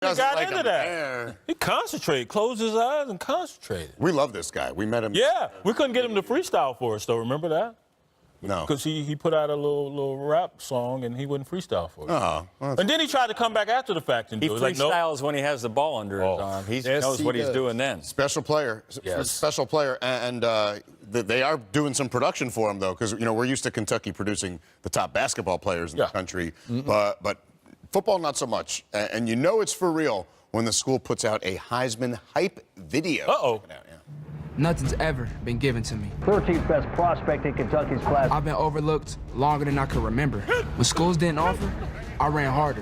Doesn't got like into him that. there. He concentrated, closed his eyes and concentrated. We love this guy. We met him. Yeah, we couldn't get him to freestyle for us, though. Remember that? No. Because he put out a little rap song and he wouldn't freestyle for us. Oh. Well, And then he tried to come back after the fact and do He it. Like, freestyles when he has the ball under his arm. He knows what he's doing then. special player. Yes. Special player. And they are doing some production for him, though, because, you know, we're used to Kentucky producing the top basketball players in the country. But football, not so much. And you know it's for real when the school puts out a Heisman hype video. Uh-oh. Nothing's ever been given to me. 13th best prospect in Kentucky's class. I've been overlooked longer than I could remember. When schools didn't offer, I ran harder.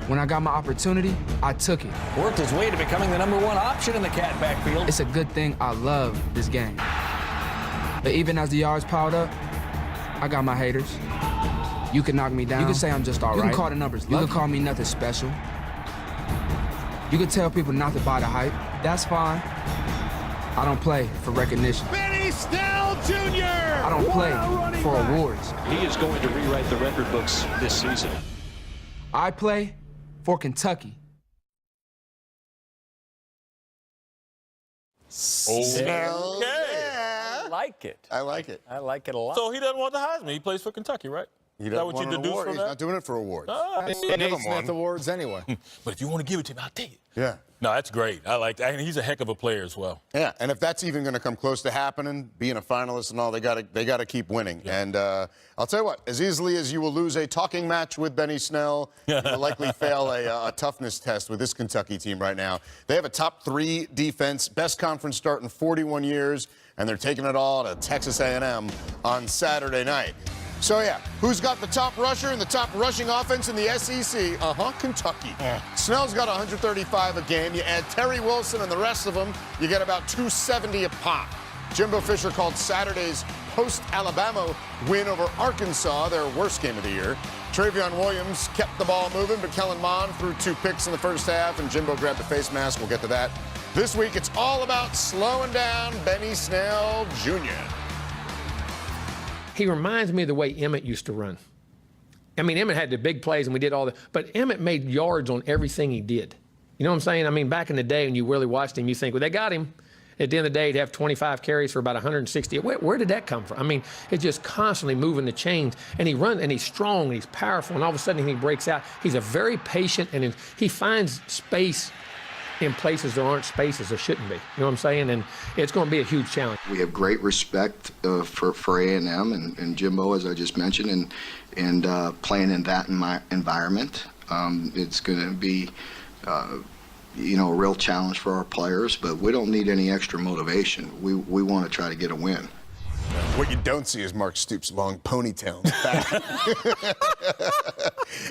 When I got my opportunity, I took it. Worked his way to becoming the #1 option in the Cat backfield. It's a good thing I love this game. But even as the yards piled up, I got my haters. You can knock me down. You can say I'm just all right. You can call the numbers lucky. You can call me nothing special. You can tell people not to buy the hype. That's fine. I don't play for recognition. Benny Snell Jr. I don't play for awards. He is going to rewrite the record books this season. I play for Kentucky. Okay. I like it. I like it. I like it a lot. So he doesn't want the Heisman. He plays for Kentucky, right? He Is doesn't that what want you an deduce award. from He's that? not doing it for awards. Nate Give him Smith one. Awards anyway. But if you want to give it to me, I'll take it. Yeah. No, that's great. I like that. And he's a heck of a player as well. Yeah, and if that's even going to come close to happening, being a finalist and all, they got to keep winning. Yeah. And I'll tell you what, as easily as you will lose a talking match with Benny Snell, you will likely fail a toughness test with this Kentucky team right now. They have a top 3 defense, best conference start in 41 years, and they're taking it all to Texas A&M on Saturday night. So, yeah, who's got the top rusher and the top rushing offense in the SEC? Kentucky. Snell's got 135 a game. You add Terry Wilson and the rest of them, you get about 270 a pop. Jimbo Fisher called Saturday's post-Alabama win over Arkansas their worst game of the year. Travion Williams kept the ball moving, but Kellen Mond threw 2 picks in the first half, and Jimbo grabbed the face mask. We'll get to that. This week, it's all about slowing down Benny Snell Jr. He reminds me of the way Emmett used to run. I mean, Emmett had the big plays and we did all that, but Emmett made yards on everything he did. You know what I'm saying? I mean, back in the day when you really watched him, you think, well, they got him. At the end of the day, he'd have 25 carries for about 160. Where did that come from? I mean, it's just constantly moving the chains. And he runs, and he's strong, and he's powerful, and all of a sudden he breaks out. He's a very patient, and he finds space in places there aren't spaces there shouldn't be. You know what I'm saying? And it's going to be a huge challenge. We have great respect for A&M and Jimbo, as I just mentioned, and playing in that environment. It's going to be, a real challenge for our players, but we don't need any extra motivation. We want to try to get a win. What you don't see is Mark Stoops' long ponytail in the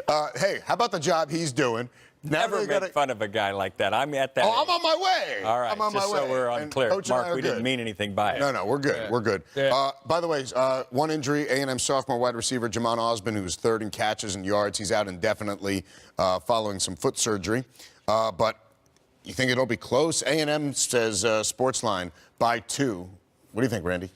back. Hey, how about the job he's doing? Never make fun of a guy like that. I'm at that. Oh, I'm on my way. All right, I'm on just my way. so we're And unclear. Coach and I Mark, are we good. didn't mean anything by it. No, we're good. We're good. Yeah. By the way, one injury, A&M sophomore wide receiver Jamon Osborne, who's 3rd in catches and yards. He's out indefinitely following some foot surgery. But you think it'll be close? A&M says Sportsline by 2. What do you think, Randy?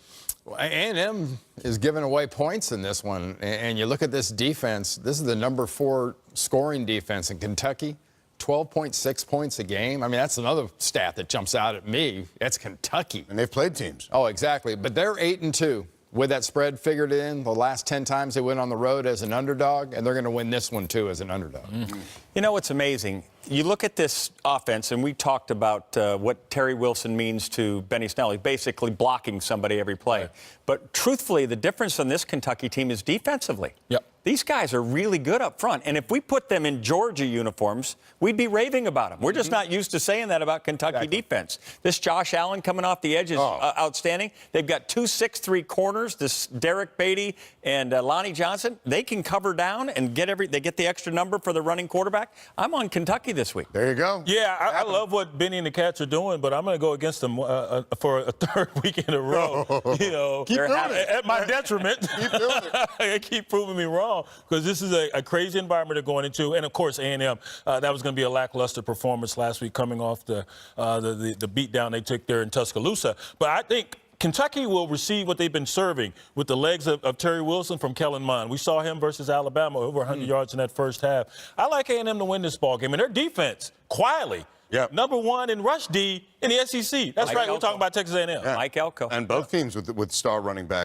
Well, A&M is giving away points in this one. And you look at this defense, this is the #4 scoring defense in Kentucky. 12.6 points a game. I mean, that's another stat that jumps out at me. That's Kentucky. And they've played teams. Oh, exactly. But they're 8-2 with that spread figured in. The last 10 times they went on the road as an underdog, and they're going to win this one, too, as an underdog. You know what's amazing? You look at this offense, and we talked about what Terry Wilson means to Benny Snell. He's basically blocking somebody every play. Right. But truthfully, the difference on this Kentucky team is defensively. Yep. These guys are really good up front. And if we put them in Georgia uniforms, we'd be raving about them. We're just not used to saying that about Kentucky defense. This Josh Allen coming off the edge is outstanding. They've got 2 6'3" corners, this Derek Beatty and Lonnie Johnson. They can cover down and they get the extra number for the running quarterback. I'm on Kentucky this week. There you go. Yeah, I love what Benny and the Cats are doing, but I'm going to go against them for a 3rd week in a row. You know, Keep doing it. At my detriment. Keep doing it. They keep proving me wrong because this is a crazy environment they're going into, and of course A&M. That was going to be a lackluster performance last week, coming off the beatdown they took there in Tuscaloosa. But I think Kentucky will receive what they've been serving with the legs of Terry Wilson from Kellen Mond. We saw him versus Alabama, over 100 yards in that first half. I like A&M to win this ball game, and their defense, quietly, #1 in rush D in the SEC. That's right, we're talking about Texas A&M. Mike Elko. And both teams with star running backs.